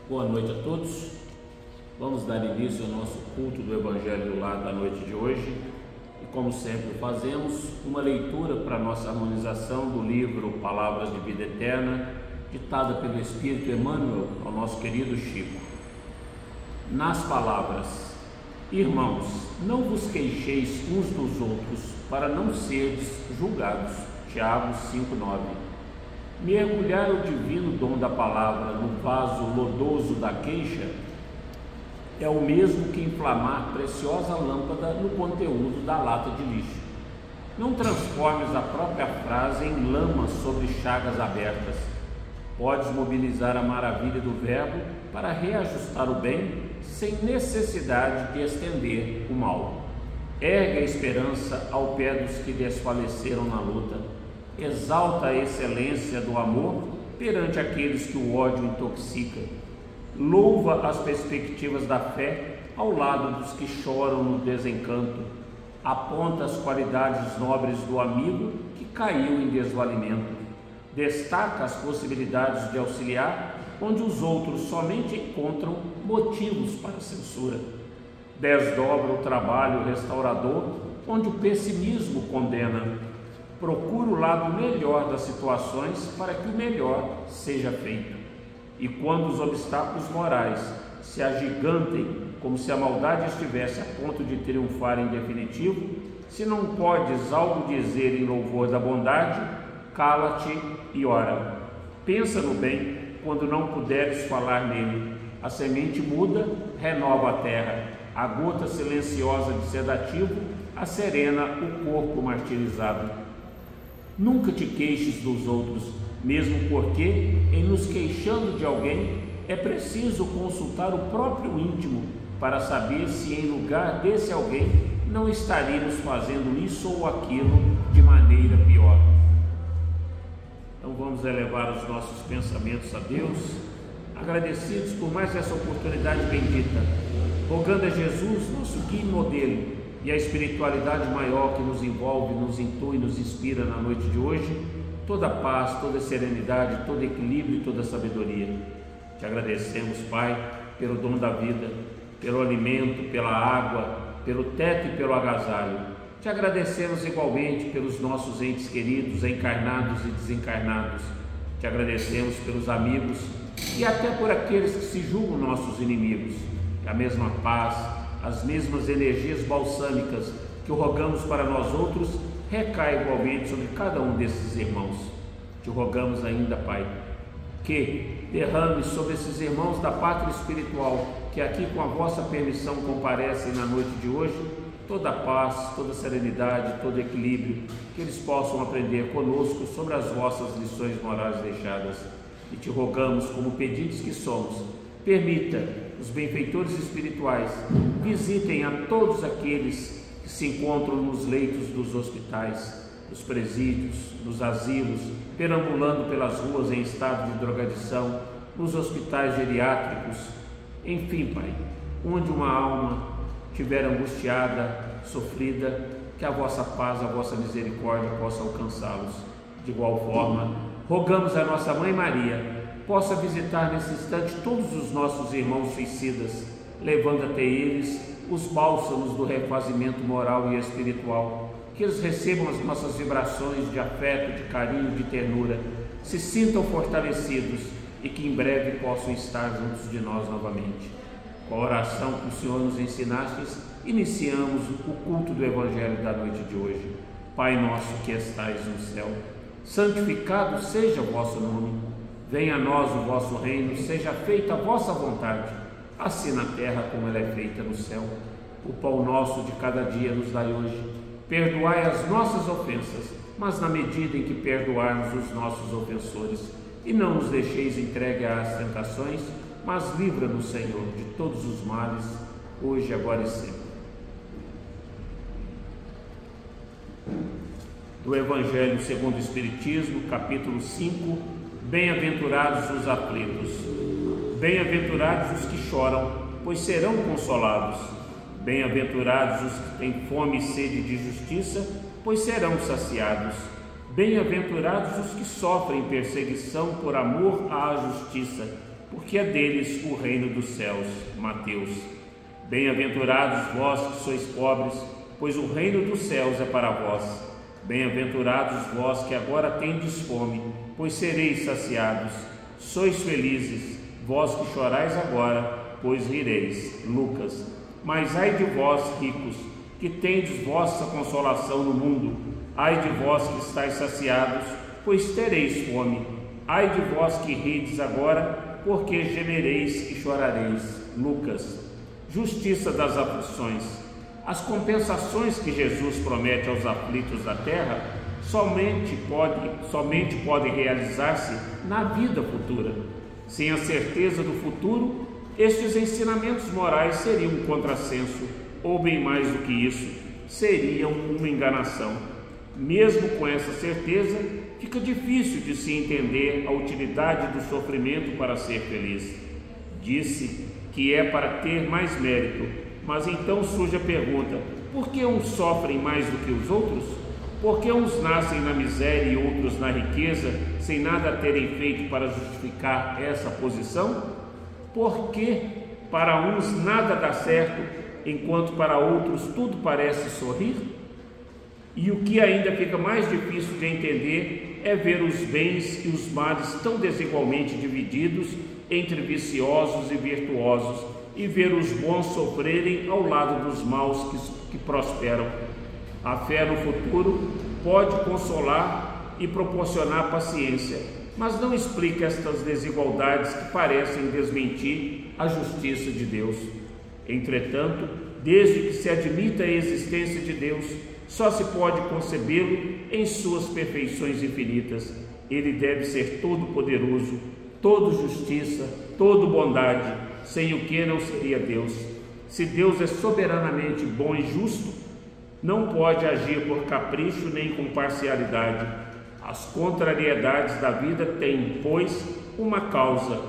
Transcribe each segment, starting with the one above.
Boa noite a todos. Vamos dar início ao nosso culto do Evangelho do Lar da noite de hoje. E como sempre fazemos, uma leitura para a nossa harmonização do livro Palavras de Vida Eterna, ditada pelo Espírito Emmanuel ao nosso querido Chico. Nas palavras: irmãos, não vos queixeis uns dos outros, para não seres julgados. Tiago 5,9. Mergulhar o divino dom da palavra no vaso lodoso da queixa é o mesmo que inflamar preciosa lâmpada no conteúdo da lata de lixo. Não transformes a própria frase em lama sobre chagas abertas. Podes mobilizar a maravilha do verbo para reajustar o bem sem necessidade de estender o mal. Ergue a esperança ao pé dos que desfaleceram na luta. Exalta a excelência do amor perante aqueles que o ódio intoxica. Louva as perspectivas da fé ao lado dos que choram no desencanto. Aponta as qualidades nobres do amigo que caiu em desvalimento. Destaca as possibilidades de auxiliar onde os outros somente encontram motivos para censura. Desdobra o trabalho restaurador onde o pessimismo condena. Procura o lado melhor das situações para que o melhor seja feito. E quando os obstáculos morais se agigantem como se a maldade estivesse a ponto de triunfar em definitivo, se não podes algo dizer em louvor da bondade, cala-te e ora. Pensa no bem quando não puderes falar nele. A semente muda, renova a terra. A gota silenciosa de sedativo acerena o corpo martirizado. Nunca te queixes dos outros, mesmo porque, em nos queixando de alguém, é preciso consultar o próprio íntimo para saber se em lugar desse alguém não estaríamos fazendo isso ou aquilo de maneira pior. Então vamos elevar os nossos pensamentos a Deus, agradecidos por mais essa oportunidade bendita, rogando a Jesus, nosso guia e modelo, e a espiritualidade maior que nos envolve, nos intui e nos inspira na noite de hoje, toda paz, toda serenidade, todo equilíbrio e toda sabedoria. Te agradecemos, Pai, pelo dom da vida, pelo alimento, pela água, pelo teto e pelo agasalho. Te agradecemos igualmente pelos nossos entes queridos, encarnados e desencarnados. Te agradecemos pelos amigos e até por aqueles que se julgam nossos inimigos. Que a mesma paz, as mesmas energias balsâmicas que rogamos para nós outros, recai igualmente sobre cada um desses irmãos. Te rogamos ainda, Pai, que derrame sobre esses irmãos da pátria espiritual, que aqui com a vossa permissão comparecem na noite de hoje, toda a paz, toda a serenidade, todo equilíbrio, que eles possam aprender conosco sobre as vossas lições morais deixadas. E te rogamos, como pedidos que somos, permita os benfeitores espirituais visitem a todos aqueles que se encontram nos leitos dos hospitais, nos presídios, nos asilos, perambulando pelas ruas em estado de drogadição, nos hospitais geriátricos, enfim, Pai, onde uma alma estiver angustiada, sofrida, que a vossa paz, a vossa misericórdia possa alcançá-los. De igual forma, rogamos a nossa Mãe Maria possa visitar nesse instante todos os nossos irmãos suicidas, levando até eles os bálsamos do refazimento moral e espiritual, que eles recebam as nossas vibrações de afeto, de carinho, de ternura, se sintam fortalecidos e que em breve possam estar juntos de nós novamente. Com a oração que o Senhor nos ensinastes, iniciamos o culto do Evangelho da noite de hoje. Pai nosso que estais no céu, santificado seja o vosso nome. Venha a nós o vosso reino, seja feita a vossa vontade, assim na terra como ela é feita no céu. O pão nosso de cada dia nos dai hoje. Perdoai as nossas ofensas, mas na medida em que perdoarmos os nossos ofensores. E não nos deixeis entregue às tentações, mas livra-nos, Senhor, de todos os males, hoje, agora e sempre. Do Evangelho segundo o Espiritismo, capítulo 5. Bem-aventurados os aflitos. Bem-aventurados os que choram, pois serão consolados. Bem-aventurados os que têm fome e sede de justiça, pois serão saciados. Bem-aventurados os que sofrem perseguição por amor à justiça, porque é deles o reino dos céus. Mateus. Bem-aventurados vós que sois pobres, pois o reino dos céus é para vós. Bem-aventurados vós que agora tendes fome, pois sereis saciados. Sois felizes, vós que chorais agora, pois rireis. Lucas. Mas ai de vós, ricos, que tendes vossa consolação no mundo. Ai de vós que estáis saciados, pois tereis fome. Ai de vós que rides agora, porque gemereis e chorareis. Lucas. Justiça das aflições. As compensações que Jesus promete aos aflitos da terra somente podem realizar-se na vida futura. Sem a certeza do futuro, estes ensinamentos morais seriam um contrassenso, ou bem mais do que isso, seriam uma enganação. Mesmo com essa certeza, fica difícil de se entender a utilidade do sofrimento para ser feliz. Disse que é para ter mais mérito, mas então surge a pergunta: por que uns sofrem mais do que os outros? Por que uns nascem na miséria e outros na riqueza, sem nada terem feito para justificar essa posição? Por que para uns nada dá certo, enquanto para outros tudo parece sorrir? E o que ainda fica mais difícil de entender é ver os bens e os males tão desigualmente divididos entre viciosos e virtuosos, e ver os bons sofrerem ao lado dos maus que prosperam. A fé no futuro pode consolar e proporcionar paciência, mas não explica estas desigualdades que parecem desmentir a justiça de Deus. Entretanto, desde que se admita a existência de Deus, só se pode concebê-lo em suas perfeições infinitas. Ele deve ser todo-poderoso, todo justiça, todo bondade, sem o que não seria Deus. Se Deus é soberanamente bom e justo, não pode agir por capricho nem com parcialidade. As contrariedades da vida têm, pois, uma causa,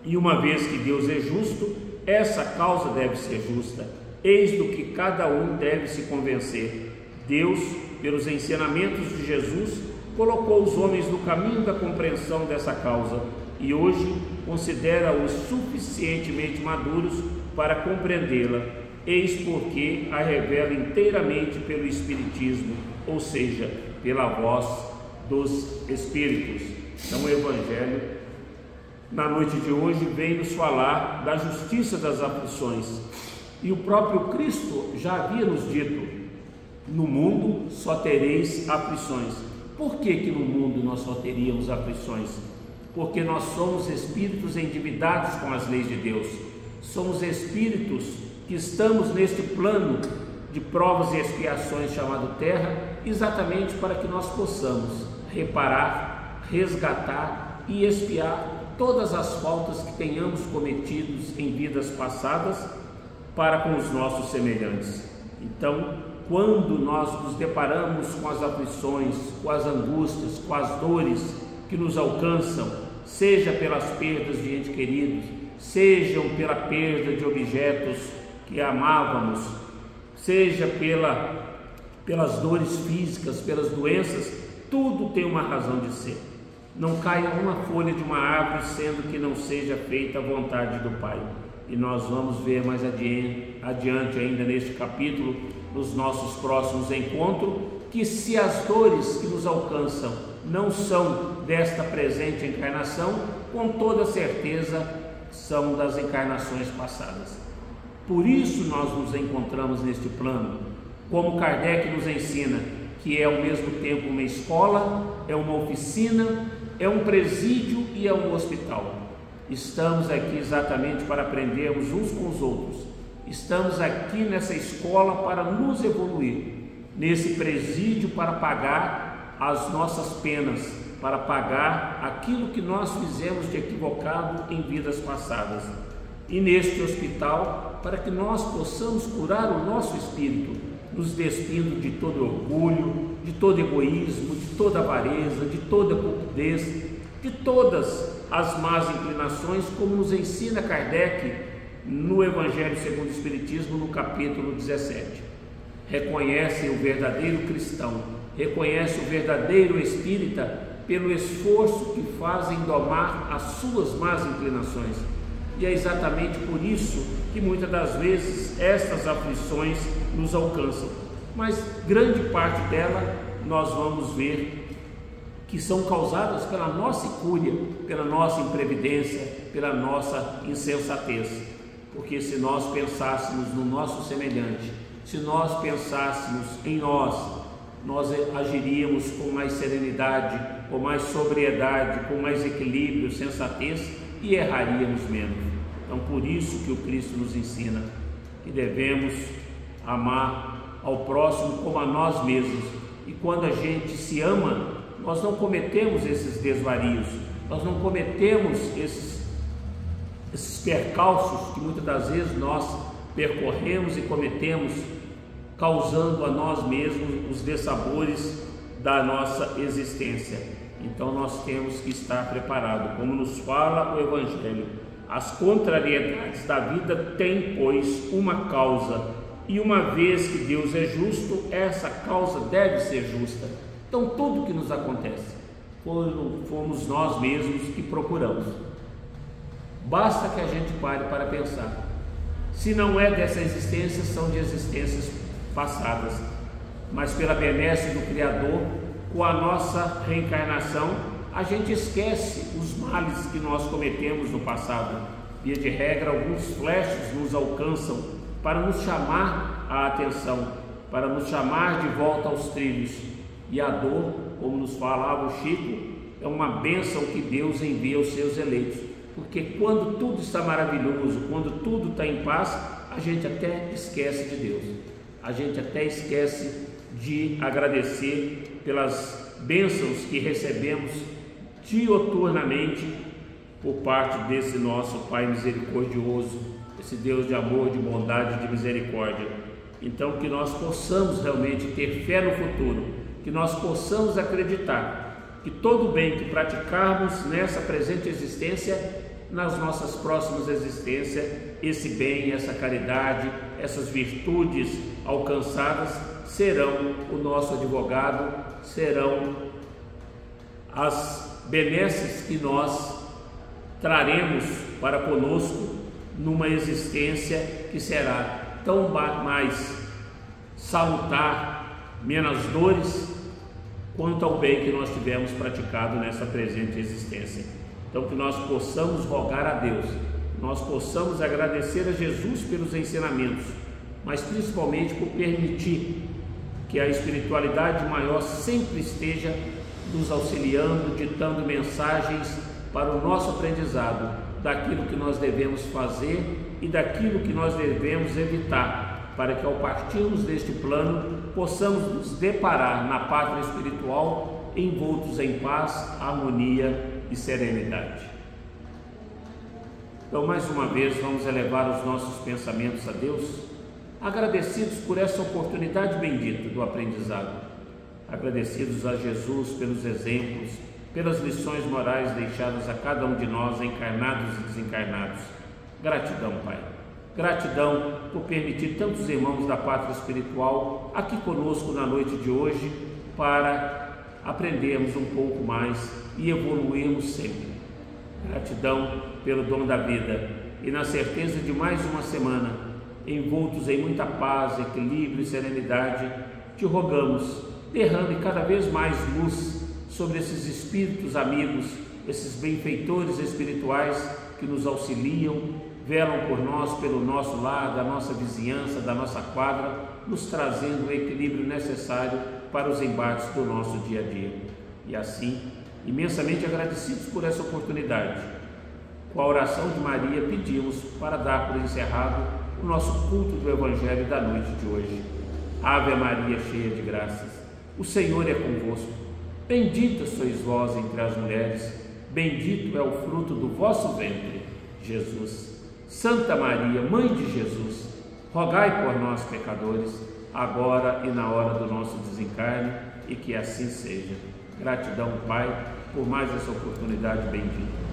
e uma vez que Deus é justo, essa causa deve ser justa. Eis do que cada um deve se convencer. Deus, pelos ensinamentos de Jesus, colocou os homens no caminho da compreensão dessa causa e hoje considera-os suficientemente maduros para compreendê-la. Eis porque a revela inteiramente pelo Espiritismo, ou seja, pela voz dos Espíritos. Então o Evangelho, na noite de hoje, vem nos falar da justiça das aflições. E o próprio Cristo já havia nos dito: no mundo só tereis aflições. Por que no mundo nós só teríamos aflições? Porque nós somos espíritos endividados com as leis de Deus. Somos espíritos que estamos neste plano de provas e expiações chamado terra, exatamente para que nós possamos reparar, resgatar e expiar todas as faltas que tenhamos cometidos em vidas passadas para com os nossos semelhantes. Então, quando nós nos deparamos com as aflições, com as angústias, com as dores que nos alcançam, seja pelas perdas de entes queridos, sejam pela perda de objetos que amávamos, seja pelas dores físicas, pelas doenças, tudo tem uma razão de ser. Não caia uma folha de uma árvore sendo que não seja feita a vontade do Pai. E nós vamos ver mais adiante ainda neste capítulo, nos nossos próximos encontros, que se as dores que nos alcançam não são desta presente encarnação, com toda certeza são das encarnações passadas. Por isso nós nos encontramos neste plano, como Kardec nos ensina, que é ao mesmo tempo uma escola, é uma oficina, é um presídio e é um hospital. Estamos aqui exatamente para aprendermos uns com os outros. Estamos aqui nessa escola para nos evoluir, nesse presídio para pagar as nossas penas, para pagar aquilo que nós fizemos de equivocado em vidas passadas. E neste hospital, para que nós possamos curar o nosso espírito, nos despindo de todo orgulho, de todo egoísmo, de toda avareza, de toda cupidez, de todas as más inclinações, como nos ensina Kardec no Evangelho segundo o Espiritismo, no capítulo 17. Reconhecem o verdadeiro cristão, reconhece o verdadeiro espírita pelo esforço que fazem domar as suas más inclinações. E é exatamente por isso que muitas das vezes estas aflições nos alcançam, mas grande parte dela nós vamos ver que são causadas pela nossa incúria, pela nossa imprevidência, pela nossa insensatez. Porque se nós pensássemos no nosso semelhante, se nós pensássemos em nós agiríamos com mais serenidade, com mais sobriedade, com mais equilíbrio, sensatez, e erraríamos menos. Então, por isso que o Cristo nos ensina que devemos amar ao próximo como a nós mesmos. E quando a gente se ama, nós não cometemos esses desvarios, nós não cometemos esses percalços que muitas das vezes nós percorremos e cometemos, causando a nós mesmos os dessabores da nossa existência. Então nós temos que estar preparados, como nos fala o Evangelho. As contrariedades da vida têm, pois, uma causa, e uma vez que Deus é justo, essa causa deve ser justa. Então tudo que nos acontece, fomos nós mesmos que procuramos. Basta que a gente pare para pensar. Se não é dessa existência, são de existências passadas, mas pela benesse do Criador, com a nossa reencarnação, a gente esquece os males que nós cometemos no passado. Via de regra, alguns flashes nos alcançam para nos chamar a atenção, para nos chamar de volta aos trilhos. E a dor, como nos falava o Chico, é uma bênção que Deus envia aos seus eleitos, porque quando tudo está maravilhoso, quando tudo está em paz, a gente até esquece de Deus, a gente até esquece de agradecer pelas bênçãos que recebemos dioturnamente por parte desse nosso Pai misericordioso, esse Deus de amor, de bondade e de misericórdia. Então que nós possamos realmente ter fé no futuro, que nós possamos acreditar que todo bem que praticarmos nessa presente existência, nas nossas próximas existências, esse bem, essa caridade, essas virtudes alcançadas serão o nosso advogado, serão as benesses que nós traremos para conosco numa existência que será tão mais salutar, menos dores, quanto ao bem que nós tivemos praticado nessa presente existência. Então que nós possamos rogar a Deus, nós possamos agradecer a Jesus pelos ensinamentos, mas principalmente por permitir que a espiritualidade maior sempre esteja nos auxiliando, ditando mensagens para o nosso aprendizado, daquilo que nós devemos fazer e daquilo que nós devemos evitar, para que ao partirmos deste plano, possamos nos deparar na pátria espiritual envoltos em paz, harmonia e serenidade. Então, mais uma vez, vamos elevar os nossos pensamentos a Deus, agradecidos por essa oportunidade bendita do aprendizado, agradecidos a Jesus pelos exemplos, pelas lições morais deixadas a cada um de nós, encarnados e desencarnados. Gratidão, Pai. Gratidão por permitir tantos irmãos da pátria espiritual aqui conosco na noite de hoje, para aprendermos um pouco mais e evoluirmos sempre. Gratidão pelo dom da vida e na certeza de mais uma semana, envoltos em muita paz, equilíbrio e serenidade, te rogamos, derrame cada vez mais luz sobre esses espíritos amigos, esses benfeitores espirituais que nos auxiliam, velam por nós, pelo nosso lar, da nossa vizinhança, da nossa quadra, nos trazendo o equilíbrio necessário para os embates do nosso dia a dia. E assim, imensamente agradecidos por essa oportunidade, com a oração de Maria, pedimos para dar por encerrado o nosso culto do Evangelho da noite de hoje. Ave Maria, cheia de graças, o Senhor é convosco. Bendita sois vós entre as mulheres, bendito é o fruto do vosso ventre, Jesus. Santa Maria, Mãe de Jesus, rogai por nós, pecadores, agora e na hora do nosso desencarne, e que assim seja. Gratidão, Pai, por mais essa oportunidade bendita.